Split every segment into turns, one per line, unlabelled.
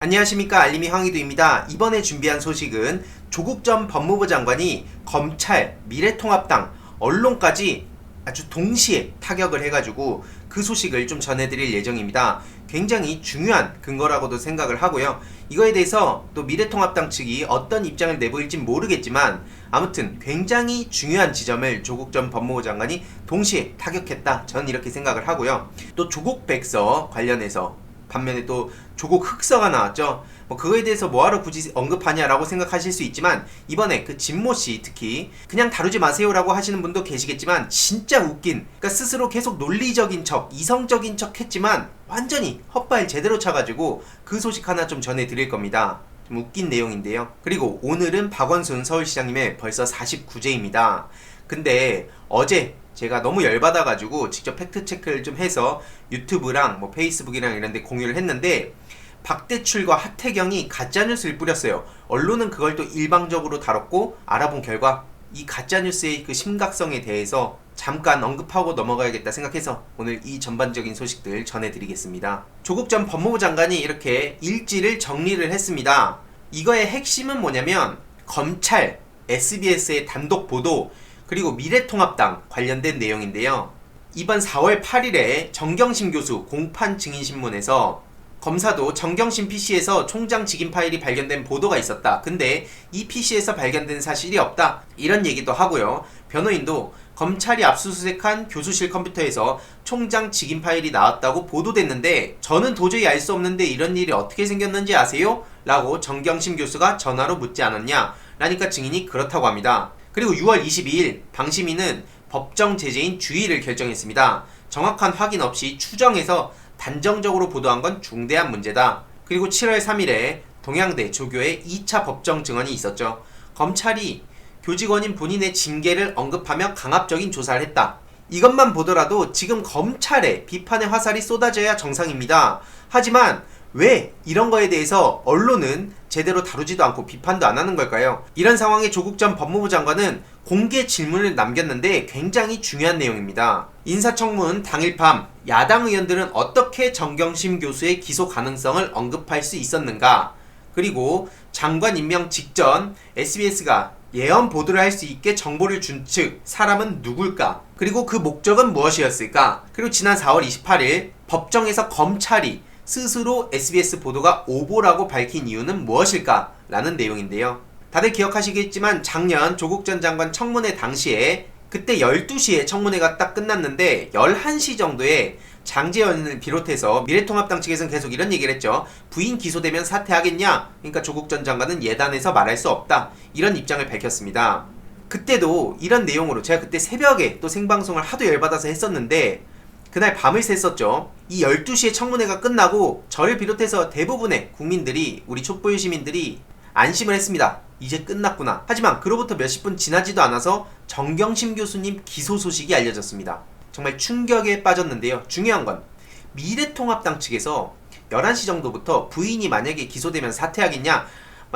안녕하십니까, 알림이 황희두입니다. 이번에 준비한 소식은 조국 전 법무부 장관이 검찰, 미래통합당, 언론까지 아주 동시에 타격을 해가지고 그 소식을 좀 전해드릴 예정입니다. 굉장히 중요한 근거라고도 생각을 하고요. 이거에 대해서 또 미래통합당 측이 어떤 입장을 내보일지 모르겠지만 아무튼 굉장히 중요한 지점을 조국 전 법무부 장관이 동시에 타격했다, 저는 이렇게 생각을 하고요. 또 조국 백서 관련해서 반면에 또 조국 흑서가 나왔죠. 그거에 대해서 뭐하러 굳이 언급하냐라고 생각하실 수 있지만 이번에 그 진모씨 특히 그냥 다루지 마세요라고 하시는 분도 계시겠지만 진짜 웃긴, 그러니까 스스로 계속 논리적인 척, 이성적인 척 했지만 완전히 헛발 제대로 차가지고 그 소식 하나 좀 전해드릴 겁니다. 좀 웃긴 내용인데요. 그리고 오늘은 박원순 서울시장님의 벌써 49제입니다. 근데 어제 제가 너무 열받아가지고 직접 팩트체크를 좀 해서 유튜브랑 페이스북이랑 이런 데 공유를 했는데 박대출과 하태경이 가짜뉴스를 뿌렸어요. 언론은 그걸 또 일방적으로 다뤘고 알아본 결과 이 가짜뉴스의 그 심각성에 대해서 잠깐 언급하고 넘어가야겠다 생각해서 오늘 이 전반적인 소식들 전해드리겠습니다. 조국 전 법무부 장관이 이렇게 일지를 정리를 했습니다. 이거의 핵심은 뭐냐면 검찰, SBS의 단독 보도, 그리고 미래통합당 관련된 내용인데요. 이번 4월 8일에 정경심 교수 공판 증인신문에서 검사도 정경심 PC에서 총장 직인 파일이 발견된 보도가 있었다. 근데 이 PC에서 발견된 사실이 없다, 이런 얘기도 하고요. 변호인도 검찰이 압수수색한 교수실 컴퓨터에서 총장 직인 파일이 나왔다고 보도됐는데 저는 도저히 알 수 없는데 이런 일이 어떻게 생겼는지 아세요? 라고 정경심 교수가 전화로 묻지 않았냐? 라니까 증인이 그렇다고 합니다. 그리고 6월 22일 방심위는 법정 제재인 주의를 결정했습니다. 정확한 확인 없이 추정해서 단정적으로 보도한 건 중대한 문제다. 그리고 7월 3일에 동양대 조교의 2차 법정 증언이 있었죠. 검찰이 교직원인 본인의 징계를 언급하며 강압적인 조사를 했다. 이것만 보더라도 지금 검찰에 비판의 화살이 쏟아져야 정상입니다. 하지만 왜 이런 거에 대해서 언론은 제대로 다루지도 않고 비판도 안 하는 걸까요? 이런 상황에 조국 전 법무부 장관은 공개 질문을 남겼는데 굉장히 중요한 내용입니다. 인사청문 당일 밤 야당 의원들은 어떻게 정경심 교수의 기소 가능성을 언급할 수 있었는가? 그리고 장관 임명 직전 SBS가 예언 보도를 할 수 있게 정보를 준 측 사람은 누굴까? 그리고 그 목적은 무엇이었을까? 그리고 지난 4월 28일 법정에서 검찰이 스스로 SBS 보도가 오보라고 밝힌 이유는 무엇일까? 라는 내용인데요. 다들 기억하시겠지만 작년 조국 전 장관 청문회 당시에 그때 12시에 청문회가 딱 끝났는데 11시 정도에 장제원을 비롯해서 미래통합당 측에서는 계속 이런 얘기를 했죠. 부인 기소되면 사퇴하겠냐? 그러니까 조국 전 장관은 예단해서 말할 수 없다, 이런 입장을 밝혔습니다. 그때도 이런 내용으로 제가 그때 새벽에 또 생방송을 하도 열받아서 했었는데 그날 밤을 샜었죠. 이 12시에 청문회가 끝나고 저를 비롯해서 대부분의 국민들이, 우리 촛불 시민들이 안심을 했습니다. 이제 끝났구나. 하지만 그로부터 몇십 분 지나지도 않아서 정경심 교수님 기소 소식이 알려졌습니다. 정말 충격에 빠졌는데요. 중요한 건 미래통합당 측에서 11시 정도부터 부인이 만약에 기소되면 사퇴하겠냐?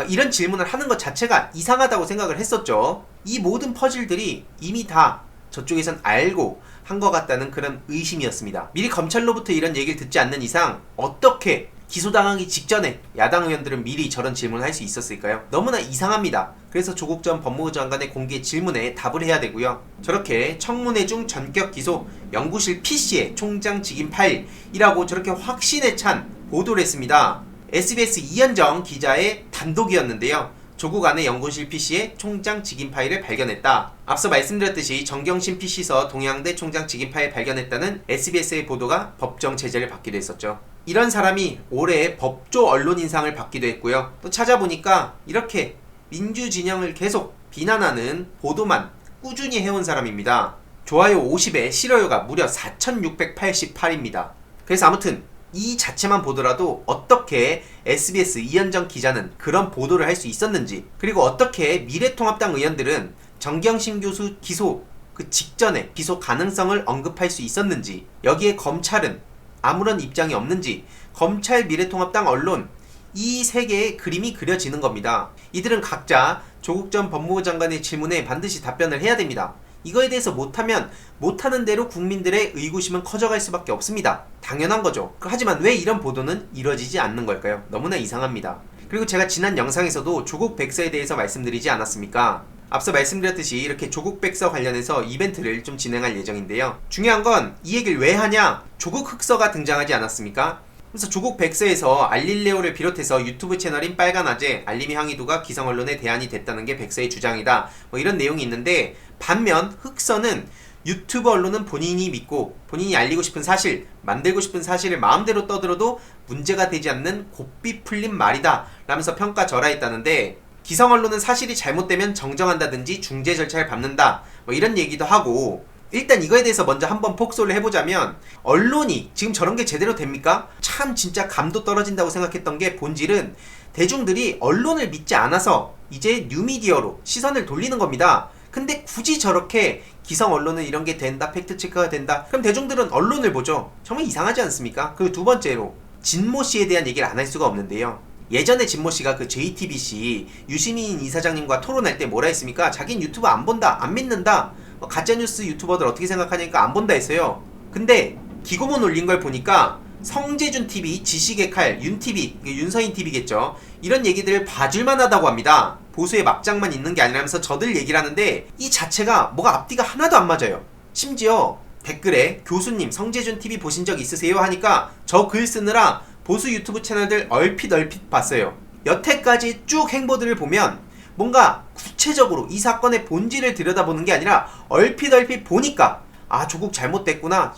이런 질문을 하는 것 자체가 이상하다고 생각을 했었죠. 이 모든 퍼즐들이 이미 다 저쪽에선 알고 한 것 같다는 그런 의심이었습니다. 미리 검찰로부터 이런 얘기를 듣지 않는 이상 어떻게 기소당하기 직전에 야당 의원들은 미리 저런 질문을 할 수 있었을까요? 너무나 이상합니다. 그래서 조국 전 법무부 장관의 공개 질문에 답을 해야 되고요. 저렇게 청문회 중 전격 기소, 연구실 PC의 총장 직인 파일이라고 저렇게 확신에 찬 보도를 했습니다. SBS 이현정 기자의 단독이었는데요. 조국 안의 연구실 PC에 총장 직인 파일을 발견했다. 앞서 말씀드렸듯이 정경심 PC서 동양대 총장 직인 파일 발견했다는 SBS의 보도가 법정 제재를 받기도 했었죠. 이런 사람이 올해 법조 언론인상을 받기도 했고요. 또 찾아보니까 이렇게 민주진영을 계속 비난하는 보도만 꾸준히 해온 사람입니다. 좋아요 50에 싫어요가 무려 4,688입니다. 그래서 아무튼 이 자체만 보더라도 어떻게 SBS 이현정 기자는 그런 보도를 할 수 있었는지, 그리고 어떻게 미래통합당 의원들은 정경심 교수 기소 그 직전에 기소 가능성을 언급할 수 있었는지, 여기에 검찰은 아무런 입장이 없는지, 검찰, 미래통합당, 언론, 이 세 개의 그림이 그려지는 겁니다. 이들은 각자 조국 전 법무부 장관의 질문에 반드시 답변을 해야 됩니다. 이거에 대해서 못하면 못하는 대로 국민들의 의구심은 커져갈 수밖에 없습니다. 당연한 거죠. 하지만 왜 이런 보도는 이뤄지지 않는 걸까요? 너무나 이상합니다. 그리고 제가 지난 영상에서도 조국 백서에 대해서 말씀드리지 않았습니까? 앞서 말씀드렸듯이 이렇게 조국 백서 관련해서 이벤트를 좀 진행할 예정인데요. 중요한 건 이 얘기를 왜 하냐? 조국 흑서가 등장하지 않았습니까? 그래서 조국 백서에서 알릴레오를 비롯해서 유튜브 채널인 빨간아재, 알림이 항의도가 기성언론의 대안이 됐다는 게 백서의 주장이다. 뭐 이런 내용이 있는데, 반면 흑서는 유튜브 언론은 본인이 믿고 본인이 알리고 싶은 사실, 만들고 싶은 사실을 마음대로 떠들어도 문제가 되지 않는 곱비 풀린 말이다 라면서 평가절하했다는데, 기성 언론은 사실이 잘못되면 정정한다든지 중재 절차를 밟는다 뭐 이런 얘기도 하고, 일단 이거에 대해서 먼저 한번 폭소를 해보자면, 언론이 지금 저런 게 제대로 됩니까? 참 진짜 감도 떨어진다고 생각했던 게, 본질은 대중들이 언론을 믿지 않아서 이제 뉴미디어로 시선을 돌리는 겁니다. 근데 굳이 저렇게 기성 언론은 이런 게 된다, 팩트체크가 된다, 그럼 대중들은 언론을 보죠. 정말 이상하지 않습니까? 그리고 두 번째로 진모 씨에 대한 얘기를 안 할 수가 없는데요. 예전에 진모 씨가 그 JTBC 유시민 이사장님과 토론할 때 뭐라 했습니까? 자긴 유튜브 안 본다, 안 믿는다, 가짜뉴스 유튜버들 어떻게 생각하니까 안 본다 했어요. 근데 기고문 올린 걸 보니까 성재준TV, 지식의 칼, 윤TV, 윤서인TV겠죠. 이런 얘기들을 봐줄만 하다고 합니다. 보수의 막장만 있는 게 아니라면서 저들 얘기를 하는데, 이 자체가 뭐가 앞뒤가 하나도 안 맞아요. 심지어 댓글에 교수님 성재준TV 보신 적 있으세요? 하니까 저 글 쓰느라 보수 유튜브 채널들 얼핏 봤어요. 여태까지 쭉 행보들을 보면 뭔가 구체적으로 이 사건의 본질을 들여다보는 게 아니라 얼핏 보니까 아, 조국 잘못됐구나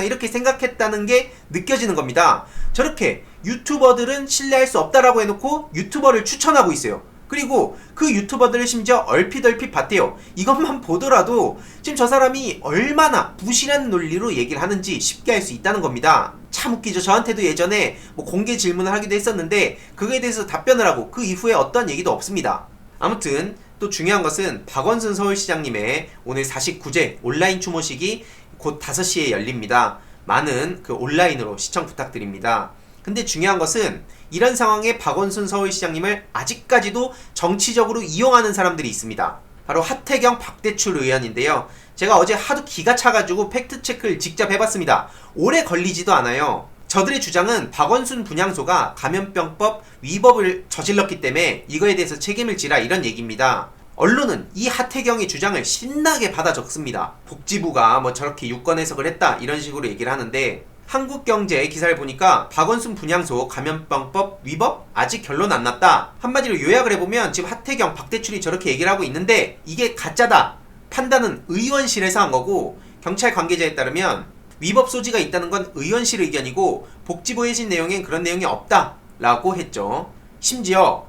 이렇게 생각했다는 게 느껴지는 겁니다. 저렇게 유튜버들은 신뢰할 수 없다라고 해놓고 유튜버를 추천하고 있어요. 그리고 그 유튜버들을 심지어 얼핏 봤대요. 이것만 보더라도 지금 저 사람이 얼마나 부실한 논리로 얘기를 하는지 쉽게 알 수 있다는 겁니다. 참 웃기죠. 저한테도 예전에 뭐 공개 질문을 하기도 했었는데 그거에 대해서 답변을 하고 그 이후에 어떤 얘기도 없습니다. 아무튼 또 중요한 것은 박원순 서울시장님의 오늘 49제 온라인 추모식이 곧 5시에 열립니다. 많은 그 온라인으로 시청 부탁드립니다. 근데 중요한 것은 이런 상황에 박원순 서울시장님을 아직까지도 정치적으로 이용하는 사람들이 있습니다. 바로 하태경, 박대출 의원인데요. 제가 어제 하도 기가 차가지고 팩트체크를 직접 해봤습니다. 오래 걸리지도 않아요. 저들의 주장은 박원순 분향소가 감염병법 위법을 저질렀기 때문에 이거에 대해서 책임을 지라, 이런 얘기입니다. 언론은 이 하태경의 주장을 신나게 받아 적습니다. 복지부가 뭐 저렇게 유권 해석을 했다 이런 식으로 얘기를 하는데, 한국경제 기사를 보니까 박원순 분향소 감염병법 위법? 아직 결론 안 났다. 한마디로 요약을 해보면 지금 하태경, 박대출이 저렇게 얘기를 하고 있는데 이게 가짜다 판단은 의원실에서 한 거고, 경찰 관계자에 따르면 위법 소지가 있다는 건 의원실 의견이고 복지부 해진 내용엔 그런 내용이 없다 라고 했죠. 심지어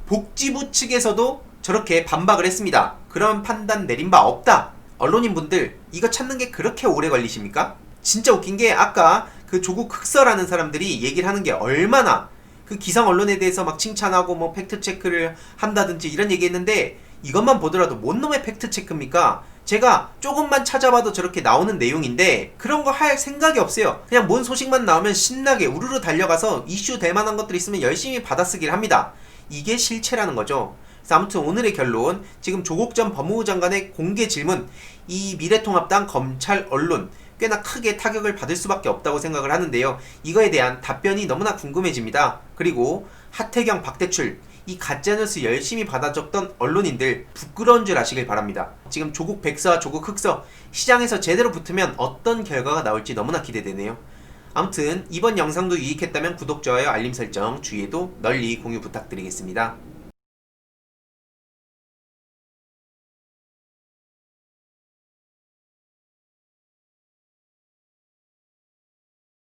복지부 측에서도 저렇게 반박을 했습니다. 그런 판단 내린 바 없다. 언론인분들 이거 찾는 게 그렇게 오래 걸리십니까? 진짜 웃긴 게, 아까 그 조국 흑서라는 사람들이 얘기를 하는 게 얼마나 그 기성 언론에 대해서 막 칭찬하고 뭐 팩트체크를 한다든지 이런 얘기 했는데, 이것만 보더라도 뭔 놈의 팩트체크입니까? 제가 조금만 찾아봐도 저렇게 나오는 내용인데 그런 거 할 생각이 없어요. 그냥 뭔 소식만 나오면 신나게 우르르 달려가서 이슈 될 만한 것들 있으면 열심히 받아쓰기를 합니다. 이게 실체라는 거죠. 그래서 아무튼 오늘의 결론, 지금 조국 전 법무부 장관의 공개 질문, 이 미래통합당, 검찰, 언론 꽤나 크게 타격을 받을 수밖에 없다고 생각을 하는데요. 이거에 대한 답변이 너무나 궁금해집니다. 그리고 하태경, 박대출, 이 가짜뉴스 열심히 받아 적던 언론인들 부끄러운 줄 아시길 바랍니다. 지금 조국 백서와 조국 흑서 시장에서 제대로 붙으면 어떤 결과가 나올지 너무나 기대되네요. 아무튼 이번 영상도 유익했다면 구독, 좋아요, 알림 설정, 주위에도 널리 공유 부탁드리겠습니다.